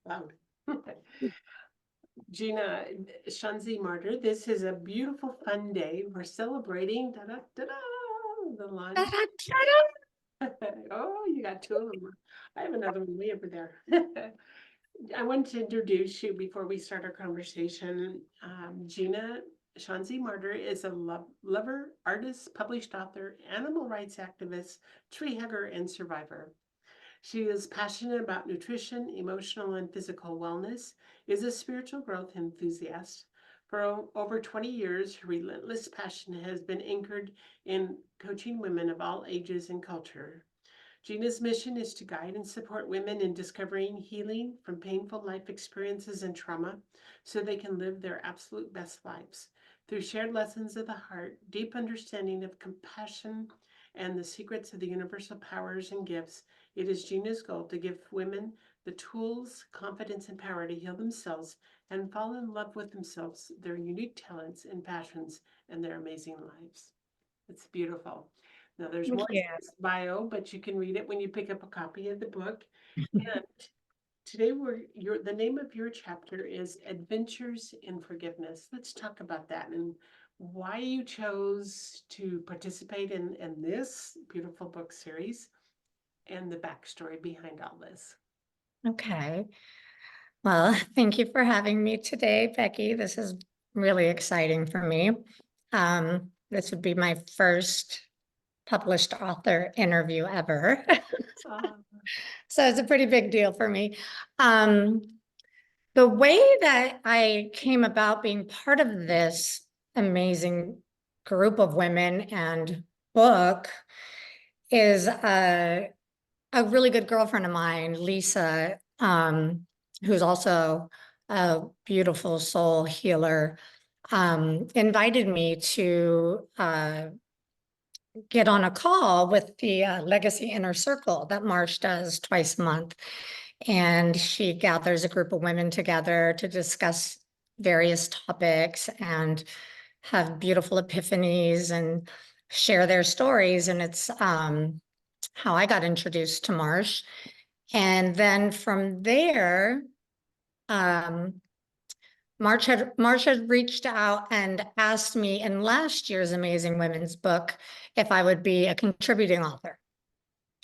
Wow. Gina Shansey Marder, this is a beautiful, fun day. We're celebrating the launch. Oh, you got two of them. I have another one way over there. I want to introduce you before we start our conversation. Gina Shansey Marder is a lover, artist, published author, animal rights activist, tree hugger, and survivor. She is passionate about nutrition, emotional and physical wellness, is a spiritual growth enthusiast. For over 20 years, her relentless passion has been anchored in coaching women of all ages and culture. Gina's mission is to guide and support women in discovering healing from painful life experiences and trauma so they can live their absolute best lives. Through shared lessons of the heart, deep understanding of compassion, and the secrets of the universal powers and gifts, it is Gina's goal to give women the tools, confidence, and power to heal themselves and fall in love with themselves, their unique talents and passions, and their amazing lives. It's beautiful. Now, there's Thank more you. to this bio, but you can read it when you pick up a copy of the book. And today, the name of your chapter is Adventures in Forgiveness. Let's talk about that and why you chose to participate in this beautiful book series and the backstory behind all this. Okay. Well, thank you for having me today, Becky. This is really exciting for me. This would be my first published author interview ever. So it's a pretty big deal for me. The way that I came about being part of this amazing group of women and book is a really good girlfriend of mine, Lisa, who's also a beautiful soul healer, invited me to get on a call with the Legacy Inner Circle that Marsh does twice a month. And she gathers a group of women together to discuss various topics and have beautiful epiphanies and share their stories. And it's how I got introduced to Marsh. And then from there, Marsh had reached out and asked me in last year's Amazing Women's book if I would be a contributing author,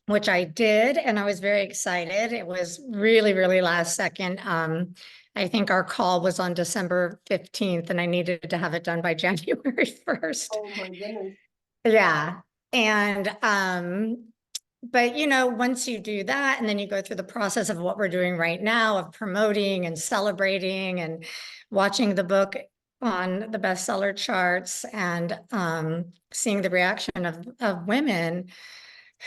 which I did, and I was very excited. It was really, really last second. I think our call was on December 15th, and I needed to have it done by January 1st. Oh my goodness. Yeah. And but once you do that, and then you go through the process of what we're doing right now of promoting and celebrating and watching the book on the bestseller charts and seeing the reaction of women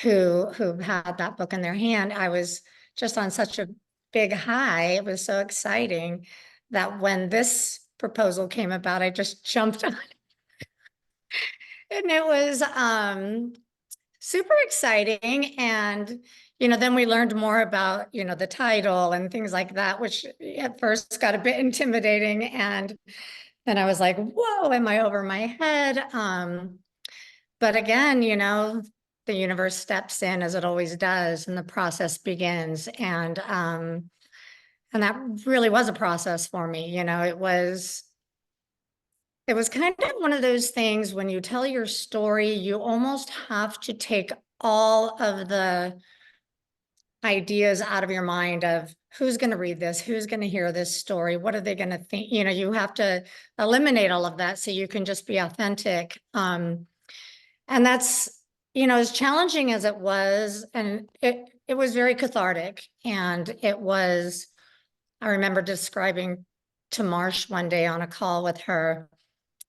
who've had that book in their hand, I was just on such a big high. It was so exciting that when this proposal came about, I just jumped on it. And it was super exciting. And, then we learned more about, the title and things like that, which at first got a bit intimidating. And then I was like, whoa, am I over my head? But again, the universe steps in as it always does, and the process begins. And that really was a process for me. It was kind of one of those things when you tell your story, you almost have to take all of the ideas out of your mind of who's going to read this, who's going to hear this story, what are they going to think? You have to eliminate all of that so you can just be authentic. And that's, as challenging as it was, and it was very cathartic. And I remember describing to Marsh one day on a call with her,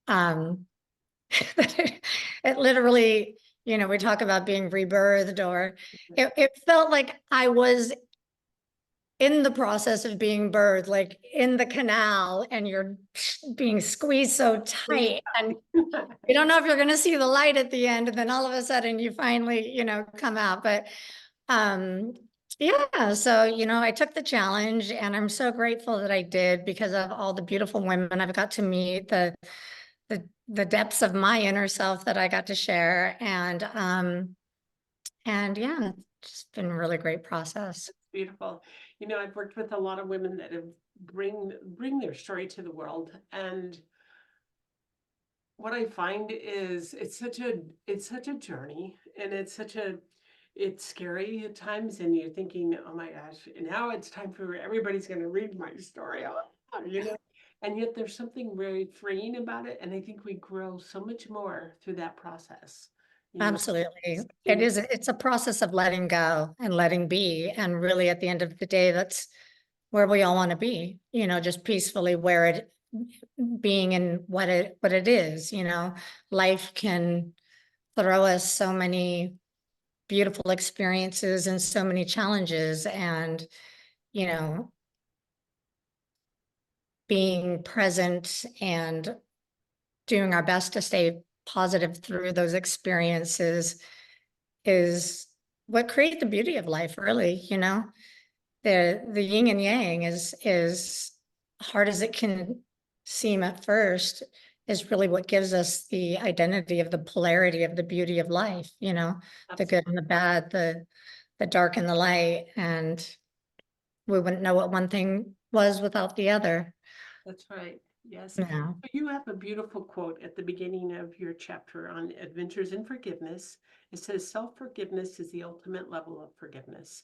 it literally, we talk about being rebirthed, or it felt like I was in the process of being birthed, like in the canal, and you're being squeezed so tight, and you don't know if you're going to see the light at the end, and then all of a sudden you finally, come out. But yeah, so, I took the challenge, and I'm so grateful that I did because of all the beautiful women I've got to meet, the depths of my inner self that I got to share. And yeah, it's been a really great process. Beautiful. You know, I've worked with a lot of women that have bring their story to the world, and what I find is it's such a journey, and it's scary at times, and you're thinking, oh my gosh, now it's time for everybody's going to read my story, you know, and yet there's something very freeing about it, and I think we grow so much more through that process. You know, Absolutely. It seeing is, it's a process of letting go and letting be. And really at the end of the day, that's where we all want to be, just peacefully where it being in what it is, life can throw us so many beautiful experiences and so many challenges, and, you know, being present and doing our best to stay positive through those experiences is what create the beauty of life, really. The yin and yang is hard as it can seem at first, is really what gives us the identity of the polarity of the beauty of life, the good and the bad, the dark and the light. And we wouldn't know what one thing was without the other. That's right. Yes. Yeah. So you have a beautiful quote at the beginning of your chapter on adventures in forgiveness. It says, self-forgiveness is the ultimate level of forgiveness.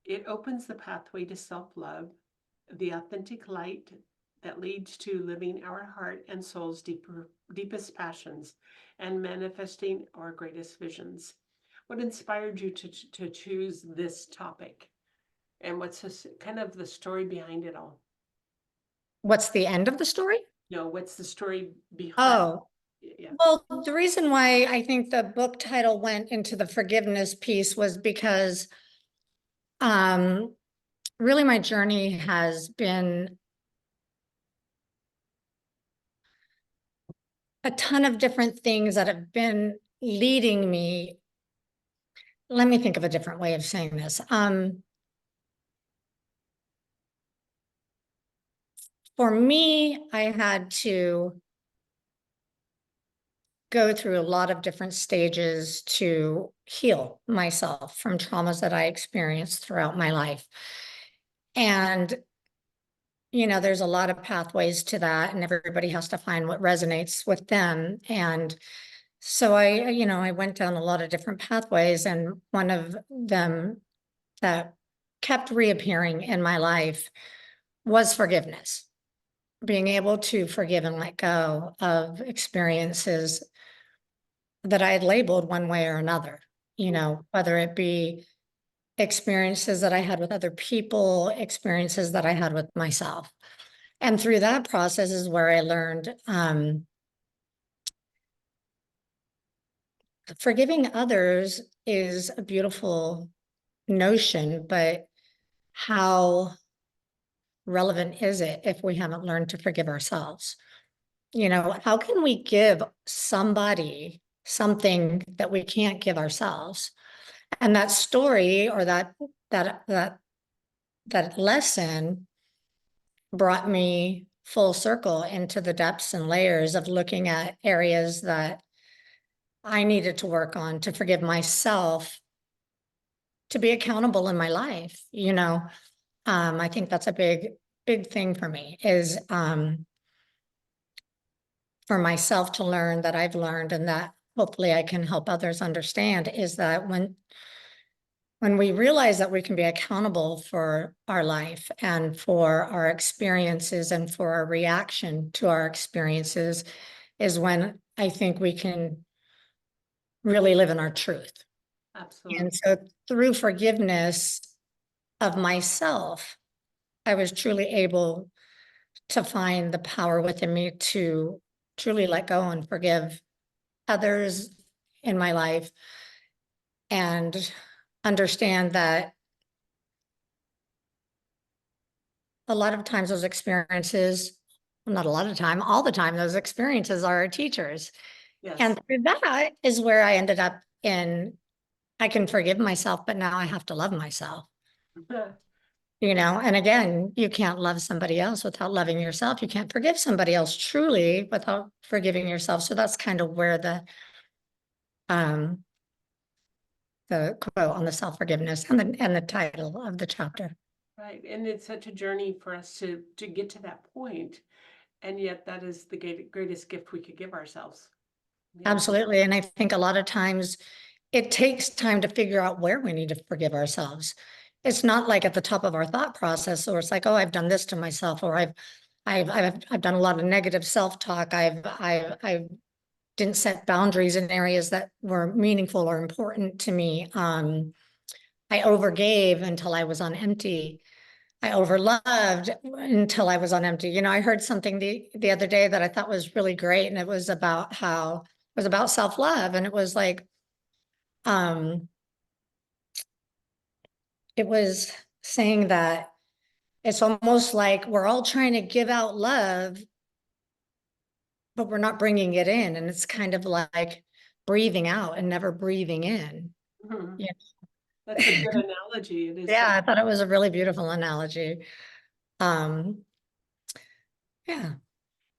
It opens the pathway to self-love, the authentic light that leads to living our heart and soul's deepest passions and manifesting our greatest visions. What inspired you to choose this topic? And what's kind of the story behind it all? What's the end of the story? What's the story behind? Oh, Yeah. well, the reason why I think the book title went into the forgiveness piece was because really my journey has been a ton of different things that have been leading me. Let me think of a different way of saying this. For me, I had to go through a lot of different stages to heal myself from traumas that I experienced throughout my life. And, there's a lot of pathways to that, and everybody has to find what resonates with them. And so I went down a lot of different pathways, and one of them that kept reappearing in my life was forgiveness. Being able to forgive and let go of experiences that I had labeled one way or another, whether it be experiences that I had with other people, experiences that I had with myself. And through that process is where I learned forgiving others is a beautiful notion, but how relevant is it if we haven't learned to forgive ourselves? How can we give somebody something that we can't give ourselves? And that story, or that lesson brought me full circle into the depths and layers of looking at areas that I needed to work on to forgive myself, to be accountable in my life. I think that's a big thing for me, is for myself to learn, that I've learned, and that hopefully I can help others understand, is that when we realize that we can be accountable for our life and for our experiences and for our reaction to our experiences, is when I think we can really live in our truth. Absolutely. And so through forgiveness of myself, I was truly able to find the power within me to truly let go and forgive others in my life, and understand that a lot of times those experiences, well, not a lot of time, all the time, those experiences are our teachers. Yes. And through that is where I ended up in, I can forgive myself, but now I have to love myself. And again, you can't love somebody else without loving yourself. You can't forgive somebody else truly without forgiving yourself. So that's kind of where the the quote on the self-forgiveness and the title of the chapter. Right, and it's such a journey for us to get to that point, and yet that is the greatest gift we could give ourselves. Yeah. Absolutely. And I think a lot of times it takes time to figure out where we need to forgive ourselves. It's not like at the top of our thought process, or it's like, oh, I've done this to myself, or I've done a lot of negative self-talk. I didn't set boundaries in areas that were meaningful or important to me. I overgave until I was on empty. I overloved until I was on empty. You know, I heard something the other day that I thought was really great, and it was about how it was about self-love, and it was like, um, it was saying that it's almost like we're all trying to give out love, but we're not bringing it in, and it's kind of like breathing out and never breathing in. Mhm. Yeah, That's a good analogy. It is. yeah, I thought it was a really beautiful analogy. Um, yeah.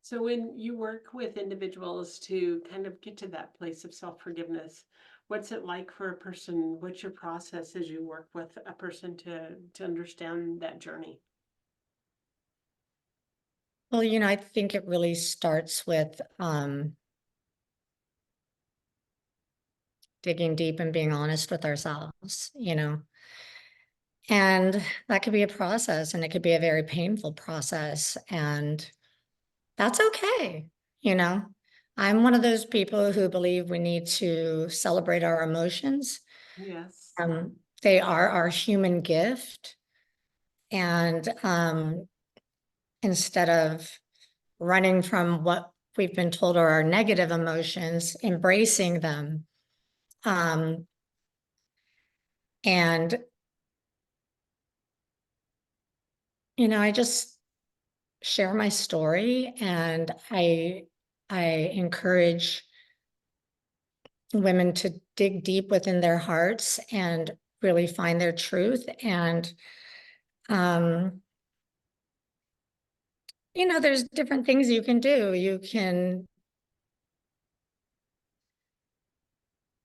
So when you work with individuals to kind of get to that place of self-forgiveness, what's it like for a person? What's your process as you work with a person to understand that journey? Well, you know, I think it really starts with digging deep and being honest with ourselves, you know. And that could be a process, and it could be a very painful process, and that's okay, you know. I'm one of those people who believe we need to celebrate our emotions. Yes. They are our human gift, and instead of running from what we've been told are our negative emotions, embracing them. And, you know, I just share my story, and I encourage women to dig deep within their hearts and really find their truth. And, um, you know, there's different things you can do. You can,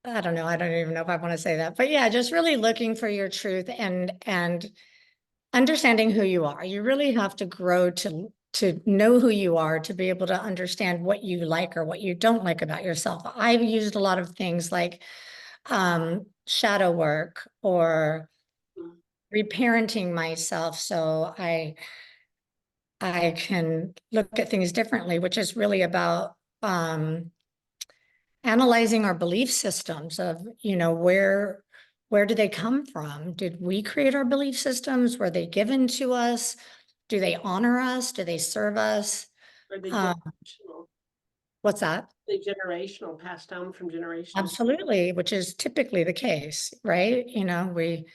I don't know, I don't even know if I want to say that, but yeah, just really looking for your truth and understanding who you are. You really have to grow to know who you are, to be able to understand what you like or what you don't like about yourself. I've used a lot of things like shadow work or Mm. reparenting myself, so I can look at things differently, which is really about analyzing our belief systems of, you know, where do they come from? Did we create our belief systems? Were they given to us? Do they honor us? Do they serve us? Are they Um, generational? what's that? They generational, passed down from generation. Absolutely, which is typically the case, right? You know, we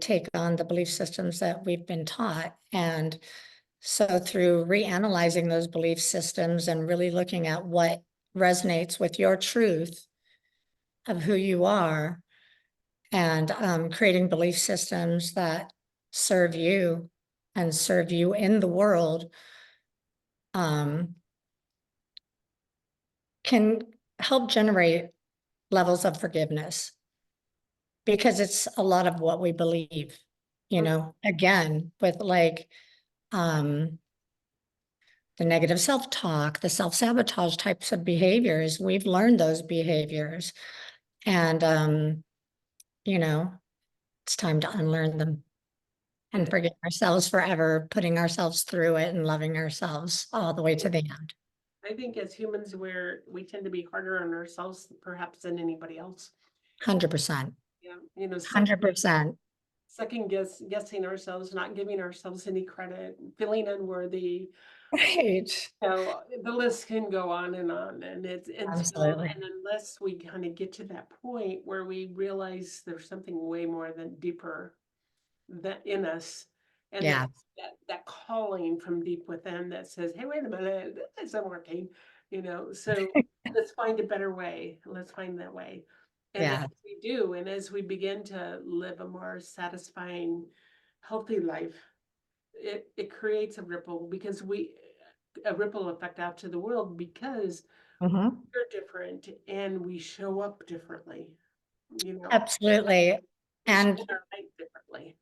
take on the belief systems that we've been taught. And so through reanalyzing those belief systems and really looking at what resonates with your truth of who you are, and creating belief systems that serve you and serve you in the world, um, can help generate levels of forgiveness, because it's a lot of what we believe, you Mm. know, again, with like the negative self-talk, the self-sabotage types of behaviors. We've learned those behaviors, and you know, it's time to unlearn them and It- forgive ourselves forever, putting ourselves through it and loving ourselves all the way to the end. I think as humans, we tend to be harder on ourselves perhaps than anybody else. 100%, Yeah, 100%. guessing ourselves, not giving ourselves any credit, feeling unworthy. Right. So the list can go on, and it's until Absolutely. and unless we kind of get to that point where we realize there's something way more than deeper that in us, and Yeah. that calling from deep within that says, "Hey, wait a minute, this isn't working," So let's find a better way. Let's find that way, and as Yeah. we do, and as we begin to live a more satisfying, healthy life, it creates a ripple effect out to the world because Hmm. we're different and we show up differently. you know, Absolutely. we spend And our life differently.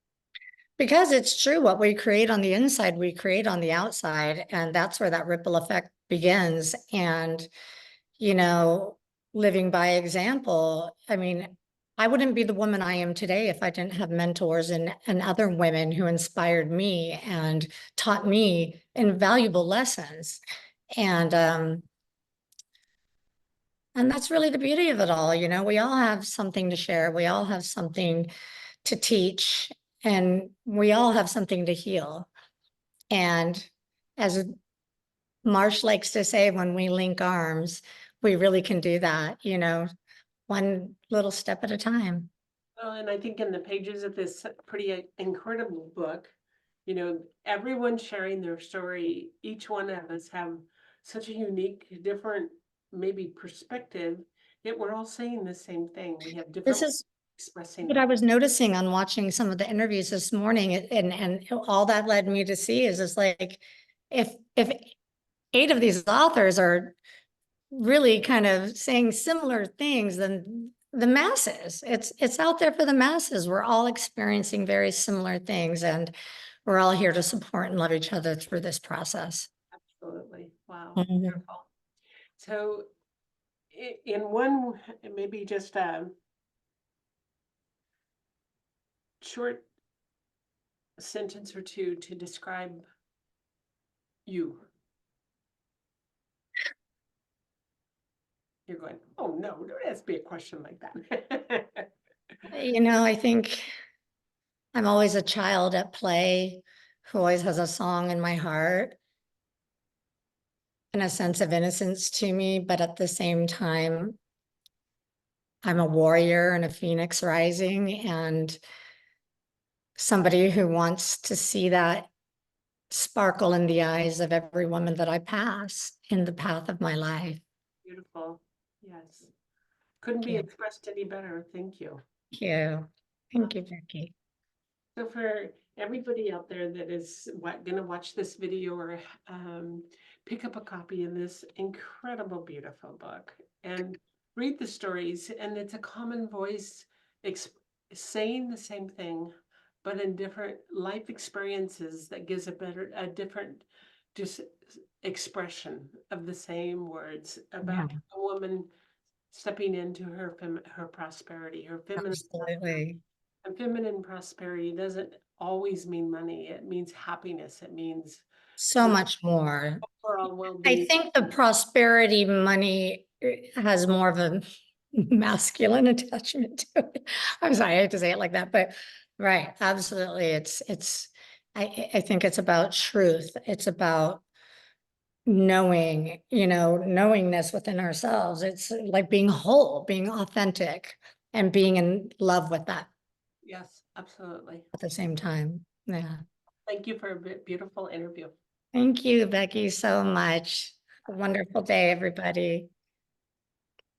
because it's true, what we create on the inside, we create on the outside, and that's where that ripple effect begins. And, you know, living by example, I mean, I wouldn't be the woman I am today if I didn't have mentors and other women who inspired me and taught me invaluable lessons. And that's really the beauty of it all. You know, we all have something to share. We all have something to teach, and we all have something to heal. And as Marsh likes to say, when we link arms, we really can do that, you know, one little step at a time. Well, and I think in the pages of this pretty incredible book, you know, everyone sharing their story, each one of us have such a unique, different, maybe perspective, yet we're all saying the same thing. We have different This ways is of expressing what I it. was noticing on watching some of the interviews this morning, and all that led me to see is just like, if 8 of these authors are really kind of saying similar things, then the masses, it's out there for the masses. We're all experiencing very similar things, and we're all here to support and love each other through this process. Absolutely. Wow. Mhm. Wonderful. So in one, maybe just a short sentence or two to describe you. You're going, oh no, don't ask me a question like that. You know, I think I'm always a child at play who always has a song in my heart and a sense of innocence to me, but at the same time, I'm a warrior and a phoenix rising, and somebody who wants to see that sparkle in the eyes of every woman that I pass in the path of my life. Beautiful. Yes. Couldn't Thank be you. expressed any better. Thank you. Thank you. Thank you, Becky. So for everybody out there that is gonna watch this video or pick up a copy of this incredible, beautiful book and read the stories, and it's a common voice saying the same thing, but in different life experiences that gives a different just expression of the same words Yeah, about a woman stepping into her prosperity, her feminine. absolutely. And feminine prosperity doesn't always mean money. It means happiness. It means So much more. overall I well-being. think the prosperity money has more of a masculine attachment to it. I'm sorry, I hate to say it like that, but right, absolutely. I think it's about truth. It's about knowing, you know, knowingness within ourselves. It's like being whole, being authentic, and being in love with that Yes, absolutely. at the same time. Yeah. Thank you for a beautiful interview. Thank you, Becky, so much. A wonderful day, everybody.